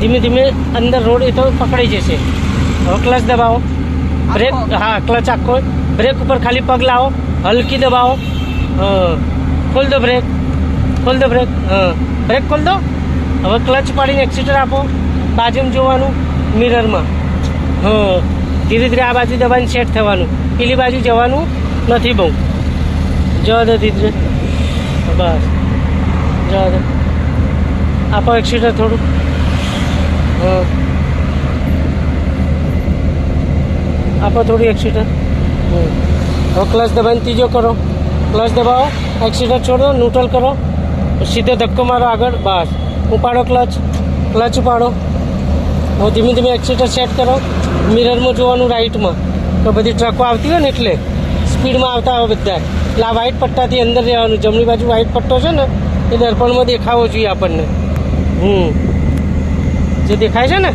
ધીમે ધીમે અંદર રોડ એ તો પકડાઈ જશે. હવે ક્લચ દબાવો, બ્રેક, હા ક્લચ આખો, બ્રેક ઉપર ખાલી પગ લાવો, હલકી દબાવો, ખોલ દો બ્રેક, ખોલ દો બ્રેક, બ્રેક ખોલ દો. હવે ક્લચ પાડીને એક્સિટર આપો, બાજુમાં જોવાનું મિરરમાં, ધીરે ધીરે આ બાજુ દબાઈને સેટ થવાનું, પેલી બાજુ જવાનું નથી બહુ, જવા દો ધીરે, બસ જવા દો. આપો એક્સિટર થોડું, આપો થોડી એક્સિટર. હવે ક્લચ દબાઈને ત્રીજો કરો, ક્લચ દબાવો, એક્સિટર છોડો, ન્યુટ્રલ કરો, સીધો ધક્કો મારો આગળ, બસ ઉપાડો ક્લચ, ક્લચ ઉપાડો. હવે ધીમે ધીમે એક્સિટર સેટ કરો, મિરરમાં જોવાનું રાઈટમાં, તો બધી ટ્રકો આવતી હોય ને એટલે સ્પીડમાં આવતા હોય બધા, એટલે આ વ્હાઇટ પટ્ટાથી અંદર રહેવાનું. જમણી બાજુ વ્હાઇટ પટ્ટો છે ને એ દર્પણમાં દેખાવો જોઈએ આપણને, જે દેખાય છે ને,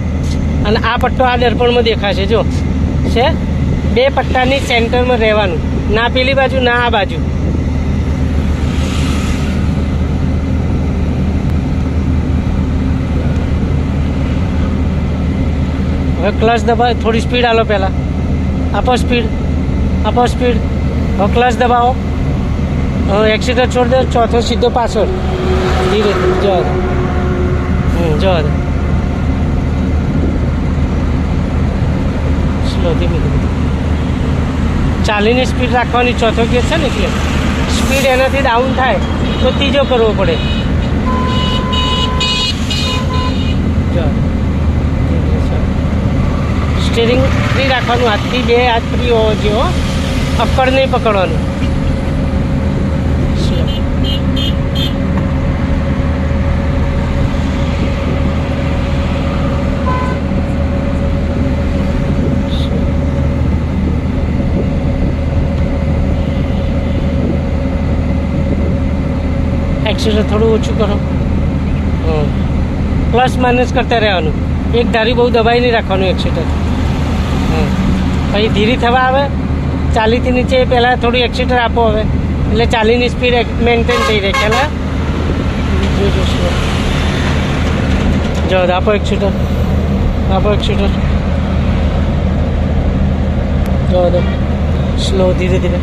અને આ પટ્ટો આ દર્પણમાં દેખાશે. જો છે બે પટ્ટાની સેન્ટરમાં રહેવાનું, ના પેલી બાજુ ના આ બાજુ. હવે ક્લચ દબાવો, થોડી સ્પીડ આલો, પહેલાં આપો સ્પીડ, આપો સ્પીડ. હવે ક્લચ દબાવો, એક્સિટર છોડી દો, ચોથો સીધો પાછળ, ધીરે જવા દો, જવા દો, સ્લો, ધીમે ધીમે. ચાલીની સ્પીડ રાખવાની, ચોથો ગેર છે ને એટલે સ્પીડ એનાથી ડાઉન થાય તો ત્રીજો કરવો પડે. સ્ટીરિંગ ફ્રી રાખવાનું, હાથથી બે હાથ ફ્રી હોવો જોઈએ, અક્કડ નહીં પકડવાનું. એક્સિટર થોડું ઓછું કરો, પ્લસ માઇનસ કરતા રહેવાનું, એક ધારી બહુ દબાઈ નહીં રાખવાનું એક્સિટર. પછી ધીરે થવા આવે, 40થી નીચે પહેલાં થોડું એક્સિટર આપો. હવે એટલે 40ની સ્પીડ મેન્ટેન થઈ રહે. ખ્યાલ જો આપો એક્સિટર, આપો એક્સિટર, જો દો સ્લો, ધીરે ધીરે.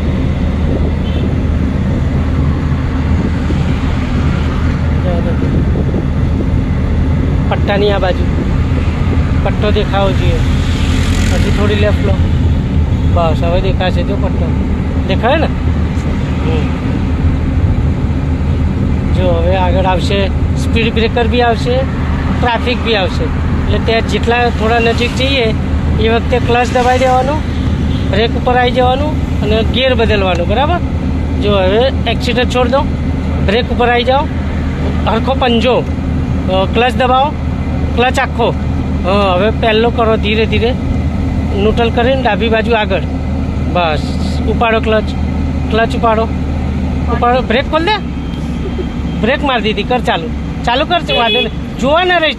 પટ્ટાની આ બાજુ પટ્ટો દેખાવો જોઈએ, હજી થોડી લેફ્ટ લો, બસ હવે દેખાશે. જો પટ્ટો દેખાય ને, જો હવે આગળ આવશે, સ્પીડ બ્રેકર બી આવશે, ટ્રાફિક બી આવશે. એટલે ત્યાં જેટલા થોડા નજીક જઈએ એ વખતે ક્લચ દબાઈ દેવાનું, બ્રેક ઉપર આવી જવાનું અને ગિયર બદલવાનું, બરાબર. જો હવે એક્સિટર છોડ દો, બ્રેક ઉપર આવી જાઓ, હરખો પંજો, ક્લચ દબાવો, ક્લચ આખો, હવે પહેલો કરો, ધીરે ધીરે ન્યુટ્રલ કરીને ડાબી બાજુ આગળ, બસ ઉપાડો ક્લચ, ક્લચ ઉપાડો, ઉપાડો, બ્રેક ખોલ દે, બ્રેક મારી દીધી, કર ચાલુ, ચાલુ કર, વાંધો નહીં, જોવાના રહી.